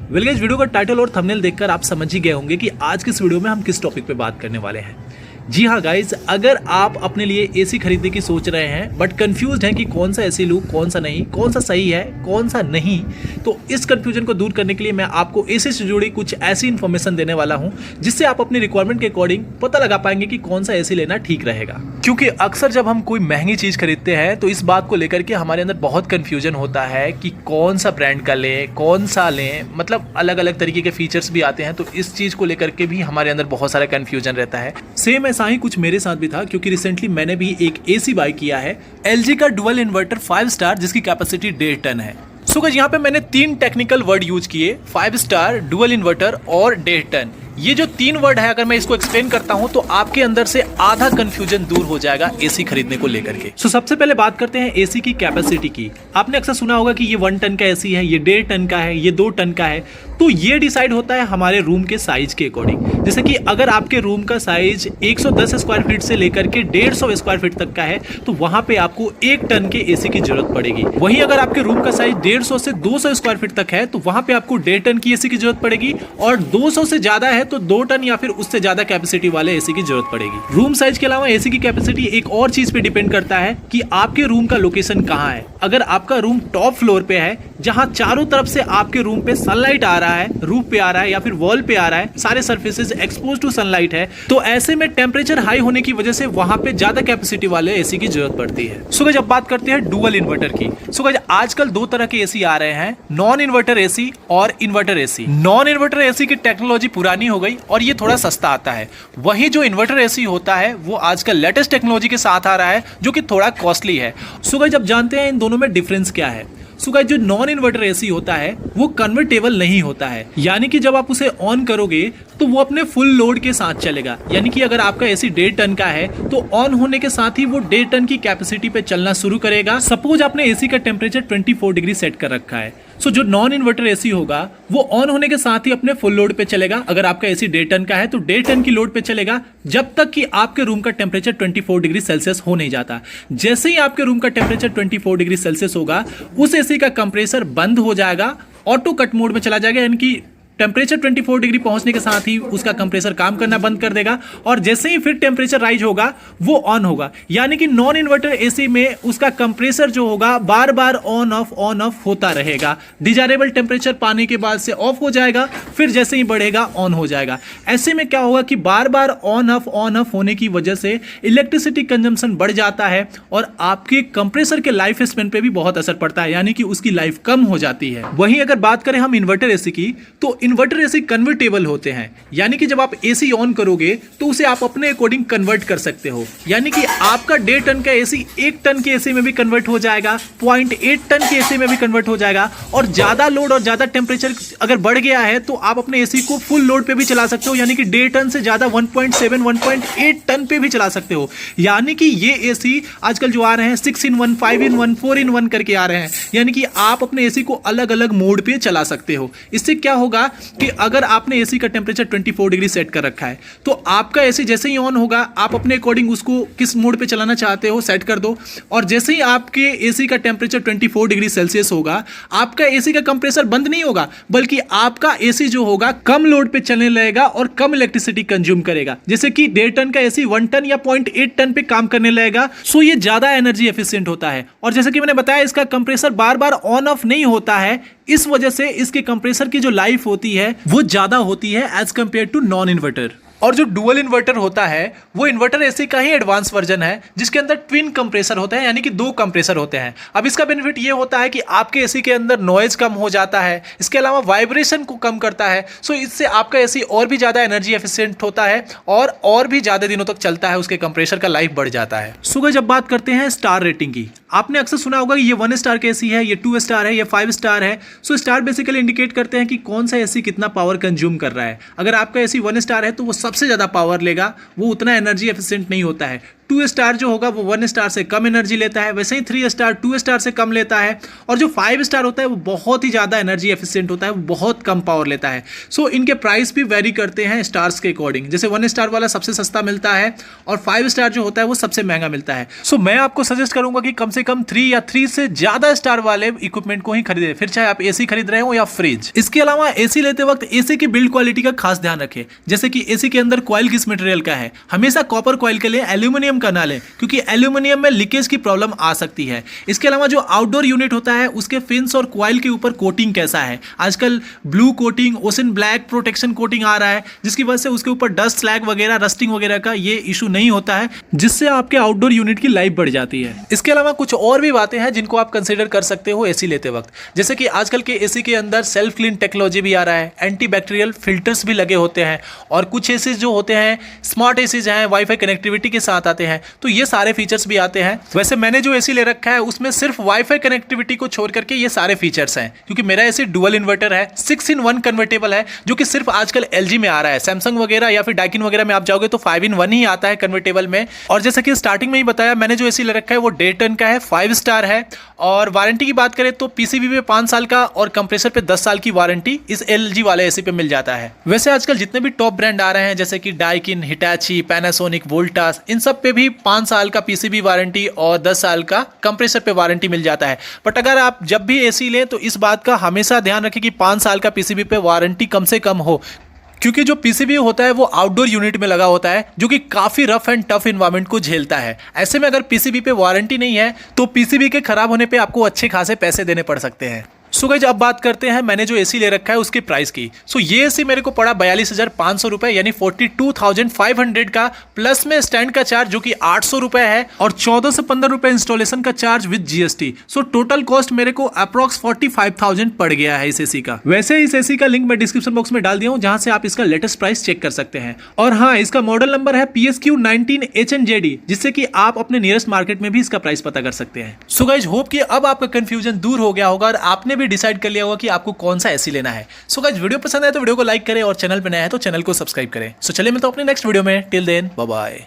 Well guys, video का title और thumbnail देखकर आप समझ ही गए होंगे कि आज के इस वीडियो में हम किस टॉपिक पे बात करने वाले हैं। जी हाँ गाइज, अगर आप अपने लिए एसी खरीदने की सोच रहे हैं बट कंफ्यूज्ड हैं कि कौन सा एसी लूँ, कौन सा नहीं, कौन सा सही है, कौन सा नहीं, तो इस कंफ्यूजन को दूर करने के लिए मैं आपको एसी से जुड़ी कुछ ऐसी इन्फॉर्मेशन देने वाला हूँ जिससे आप अपनी रिक्वायरमेंट के अकॉर्डिंग पता लगा पाएंगे कि कौन सा एसी लेना ठीक रहेगा। क्योंकि अक्सर जब हम कोई महंगी चीज़ खरीदते हैं तो इस बात को लेकर के हमारे अंदर बहुत कन्फ्यूजन होता है कि कौन सा ब्रांड का लें, कौन सा लें, मतलब अलग अलग तरीके के फीचर्स भी आते हैं, तो इस चीज़ को लेकर के भी हमारे अंदर बहुत सारा कन्फ्यूजन रहता है। सेम ऐसा ही कुछ मेरे साथ भी था, क्योंकि रिसेंटली मैंने भी एक एसी बाय किया है, एलजी का डुअल इन्वर्टर 5 स्टार जिसकी कैपेसिटी 1.5 टन है। सो गाइस, यहाँ पे मैंने 3 टेक्निकल वर्ड यूज किए, 5 स्टार, डुअल इन्वर्टर और 1.5 टन। ये जो 3 वर्ड है, अगर मैं इसको एक्सप्लेन करता हूं तो आपके अंदर से आधा कंफ्यूजन दूर हो जाएगा एसी खरीदने को लेकर के। सो सबसे पहले बात करते हैं एसी की कैपेसिटी की। आपने अक्सर सुना होगा कि ये 1 टन का एसी है, ये 1.5 टन का है, ये 2 टन का है। तो ये डिसाइड होता है हमारे रूम के साइज के अकॉर्डिंग। जैसे कि अगर आपके रूम का साइज 110 स्क्वायर फीट से लेकर के 150 स्क्वायर फीट तक का है तो वहां पे आपको 1 टन के एसी की जरूरत पड़ेगी। वहीं अगर आपके रूम का साइज 150 से 200 स्क्वायर फीट तक है तो वहां पे आपको 1.5 टन की एसी की जरूरत पड़ेगी, और 200 से ज्यादा है तो 2 टन या फिर उससे ज्यादा कैपेसिटी वाले एसी की जरूरत पड़ेगी। रूम साइज के अलावा एसी की कैपेसिटी एक और चीज पे डिपेंड करता है कि आपके रूम का लोकेशन कहाँ है। अगर आपका रूम टॉप फ्लोर पे है, जहां चारों तरफ से आपके रूम पे सनलाइट आ रहा है, रूफ पे आ रहा है या फिर वॉल पे आ रहा है, सारे सर्फेसेस एक्सपोज टू सनलाइट है, तो ऐसे में टेम्परेचर हाई होने की वजह से वहां पे ज्यादा कैपेसिटी वाले एसी की जरूरत पड़ती है। सो गाइस, अब बात करते हैं डुअल इन्वर्टर की। सो गाइस, आजकल 2 तरह के एसी आ रहे हैं, नॉन इन्वर्टर एसी और inverter AC. Non inverter AC की टेक्नोलॉजी पुरानी हो गई और ये थोड़ा सस्ता आता है। वहीं जो इन्वर्टर एसी होता है वो आजकल लेटेस्ट टेक्नोलॉजी के साथ आ रहा है जो कि थोड़ा कॉस्टली है। सो गाइस, जब जानते हैं इन दोनों में डिफरेंस क्या है। सो गाइस, जो नॉन इन्वर्टर एसी होता है वो कन्वर्टेबल नहीं होता है, यानी कि जब आप उसे ऑन करोगे तो वो अपने फुल लोड के साथ चलेगा। यानी कि अगर आपका एसी 1.5 टन का है तो ऑन होने के साथ ही वो 1.5 टन की कैपेसिटी पे चलना शुरू करेगा। सपोज आपने एसी का टेम्परेचर 24 डिग्री सेट कर रखा है, सो जो नॉन इन्वर्टर एसी होगा वो ऑन होने के साथ ही अपने फुल लोड पे चलेगा। अगर आपका एसी 1.5 टन का है तो 1.5 टन की लोड पे चलेगा जब तक कि आपके रूम का टेम्परेचर 24 डिग्री सेल्सियस हो नहीं जाता। जैसे ही आपके रूम का टेम्परेचर 24 डिग्री सेल्सियस होगा, उस एसी का कंप्रेसर बंद हो जाएगा, ऑटो कट मोड में चला जाएगा, यानी कि टेम्परेचर 24 डिग्री पहुंचने के साथ ही उसका कंप्रेसर काम करना बंद कर देगा, और जैसे ही फिर टेम्परेचर राइज होगा वो ऑन होगा। यानी कि नॉन इन्वर्टर एसी में उसका कंप्रेसर जो होगा बार बार ऑन ऑफ होता रहेगा। डिजायरेबल टेम्परेचर पाने के बाद से ऑफ हो जाएगा, फिर जैसे ही बढ़ेगा ऑन हो जाएगा। ऐसे में क्या होगा कि बार बार ऑन ऑफ होने की वजह से इलेक्ट्रिसिटी कंजम्पशन बढ़ जाता है और आपके कंप्रेसर के लाइफ स्पेन पे भी बहुत असर पड़ता है, यानी कि उसकी लाइफ कम हो जाती है। वहीं अगर बात करें हम इन्वर्टर एसी की, तो इन्वर्टर एसी कन्वर्टेबल होते हैं, यानी कि जब आप एसी ऑन करोगे तो उसे आप अपने अकॉर्डिंग कन्वर्ट कर सकते हो। यानी कि आपका 1.5 टन का एसी 1 टन के एसी में भी कन्वर्ट हो जाएगा, 0.8 टन के एसी में भी कन्वर्ट हो जाएगा, और ज्यादा लोड और ज्यादा टेम्परेचर अगर बढ़ गया है तो आप अपने एसी को फुल लोड पे भी चला सकते हो, यानी कि 1.5 टन से ज्यादा 1.7 1.8 टन पे भी चला सकते हो। यानी कि ये एसी आजकल जो आ रहे हैं 6 in 1, 5 in 1, 4 in 1 करके आ रहे हैं, यानी कि आप अपने एसी को अलग अलग मोड पे चला सकते हो। इससे क्या होगा कि अगर आपने एसी का टेम्परेचर 24 डिग्री सेट कर रखा है तो आपका एसी जैसे ही ऑन होगा, आप अपने अकॉर्डिंग उसको किस मोड पे चलाना चाहते हो सेट कर दो, और जैसे ही आपके एसी का टेम्परेचर 24 डिग्री सेल्सियस होगा, आपका एसी का कंप्रेसर बंद नहीं होगा, बल्कि आपका एसी जो होगा कम लोड पे चलने लगेगा और कम इलेक्ट्रिसिटी कंज्यूम करेगा। जैसे कि 1.5 टन का एसी 1 टन या 0.8 टन पे काम करने लगेगा। सो ये ज्यादा एनर्जी एफिशिएंट होता है, और जैसे कि मैंने बताया इसका compressor bar bar on off नहीं होता है, इस वजह से इसके कंप्रेसर की जो लाइफ होती है वो ज्यादा होती है as compare to non inverter. और जो डुअल इन्वर्टर होता है वो इन्वर्टर एसी का ही एडवांस वर्जन है, जिसके अंदर ट्विन कंप्रेसर होते हैं, यानी कि 2 कंप्रेसर होते हैं। अब इसका बेनिफिट ये होता है कि आपके एसी के अंदर नॉइज कम हो जाता है, इसके अलावा वाइब्रेशन को कम करता है। सो इससे आपका एसी और भी ज़्यादा एनर्जी एफिशिएंट होता है और भी ज़्यादा दिनों तक चलता है, उसके कंप्रेसर का लाइफ बढ़ जाता है। सो गाइस, जब बात करते हैं स्टार रेटिंग की, आपने अक्सर सुना होगा कि ये 1 स्टार का एसी है, ये 2 स्टार है, ये 5 स्टार है। सो स्टार बेसिकली इंडिकेट करते हैं कि कौन सा एसी कितना पावर कंज्यूम कर रहा है। अगर आपका एसी 1 स्टार है तो वो सबसे ज़्यादा पावर लेगा, वो उतना एनर्जी एफिशिएंट नहीं होता है। 2 स्टार जो होगा वो 1 स्टार से कम एनर्जी लेता है, वैसे ही 3 स्टार 2 स्टार से कम लेता है, और जो 5 स्टार होता है वो बहुत ही ज़्यादा एनर्जी एफिशिएंट होता है, वो बहुत कम पावर लेता है। सो इनके प्राइस भी वेरी करते हैं स्टार्स के अकॉर्डिंग, जैसे 1 स्टार वाला सबसे सस्ता मिलता है और 5 स्टार जो होता है वो सबसे महंगा मिलता है। सो मैं आपको सजेस्ट करूंगा कि कम से कम 3 या 3 से ज़्यादा स्टार वाले इक्विपमेंट को ही खरीदें, फिर चाहे आप एसी खरीद रहे हो या फ्रिज। इसके अलावा एसी लेते वक्त एसी की बिल्ड क्वालिटी का खास ध्यान रखें, जैसे कि एसी के अंदर कॉइल किस मटेरियल का है, हमेशा कॉपर कॉइल के लिए एल्यूमिनियम का ना लें, क्योंकि एल्यूमिनियम में लीकेज की प्रॉब्लम आ सकती है। इसके अलावा जो आउटडोर यूनिट होता है उसके फिन्स और कॉइल के ऊपर कोटिंग कैसा है, आजकल blue coating, ocean black protection coating आ रहा है, जिसकी वजह से उसके ऊपर डस्ट स्लैग वगैरह रस्टिंग वगैरह का ये इशू नहीं होता है, जिससे आपके आउटडोर यूनिट की लाइफ बढ़ जाती है। इसके अलावा कुछ और भी बातें हैं जिनको आप कंसीडर कर सकते हो एसी लेते वक्त, जैसे कि आजकल के एसी के अंदर सेल्फ क्लीन टेक्नोलॉजी भी आ रहा है, एंटी बैक्टीरियल फिल्टर्स भी लगे होते हैं, और कुछ एसी जो होते हैं स्मार्ट एसीज हैं, वाईफाई कनेक्टिविटी के साथ आते हैं, तो ये सारे फीचर्स भी आते हैं। वैसे मैंने जो एसी ले रखा है उसमें सिर्फ वाईफाई कनेक्टिविटी को छोड़ करके ये सारे फीचर्स हैं, क्योंकि मेरा एसी डुअल इन्वर्टर है, 6-in-1 कन्वर्टेबल है, जो कि सिर्फ आजकल एलजी में आ रहा है। सैमसंग वगैरह या फिर डाइकिन वगैरह में आप जाओगे तो 5-in-1 ही आता है कन्वर्टेबल में। और जैसे कि स्टार्टिंग में ही बताया, मैंने जो एसी ले रखा है वो डेटन का है, 5 स्टार है, और वारंटी की बात करें तो पीसीबी पे 5 साल का और कंप्रेसर पे 10 साल की वारंटी इस एलजी वाले एसी पे मिल जाता है। वैसे आजकल जितने भी टॉप ब्रांड आ रहे हैं जैसे कि डाइकिन, हिटाची, पैनासोनिक, वोल्टास, इन सब पे भी 5 साल का पीसीबी वारंटी और 10 साल का कंप्रेसर पे वारंटी मिल जाता है। बट अगर आप जब भी एसी लें तो इस बात का हमेशा ध्यान रखें कि 5 साल का पीसीबी पे वारंटी कम से कम हो, क्योंकि जो पीसीबी होता है वो आउटडोर यूनिट में लगा होता है, जो कि काफ़ी रफ एंड टफ इन्वायरमेंट को झेलता है। ऐसे में अगर पीसीबी पे वारंटी नहीं है तो पीसीबी के खराब होने पे आपको अच्छे खासे पैसे देने पड़ सकते हैं। सो गाइस, अब बात करते हैं मैंने जो एसी ले रखा है उसके प्राइस की। सो ये एसी मेरे को पड़ा 42,500 रुपए, यानी 42,500 का, प्लस में स्टैंड का चार्ज जो कि 800 रुपए है, और 14 से 15 रुपए इंस्टॉलेशन का charge with GST. So total cost मेरे को अप्रॉक्स 45,000 पड़ गया है इस एसी का। वैसे इस एसी का लिंक मैं डिस्क्रिप्शन बॉक्स में डाल दिया हूं, जहां से आप इसका लेटेस्ट प्राइस चेक कर सकते हैं। और हाँ, इसका मॉडल नंबर है PSQ19HNJD, जिससे कि आप अपने नियरेस्ट मार्केट में भी इसका प्राइस पता कर सकते हैं। सो गाइस, होप कि अब आपका कंफ्यूजन दूर हो गया होगा और आपने भी डिसाइड कर लिया होगा कि आपको कौन सा एसी लेना है। सो गाइस, वीडियो पसंद आए तो वीडियो को लाइक करें और चैनल पे नया है तो चैनल को सब्सक्राइब करें। सो चलिए मिलता हूं अपने नेक्स्ट वीडियो में। Till then, bye bye.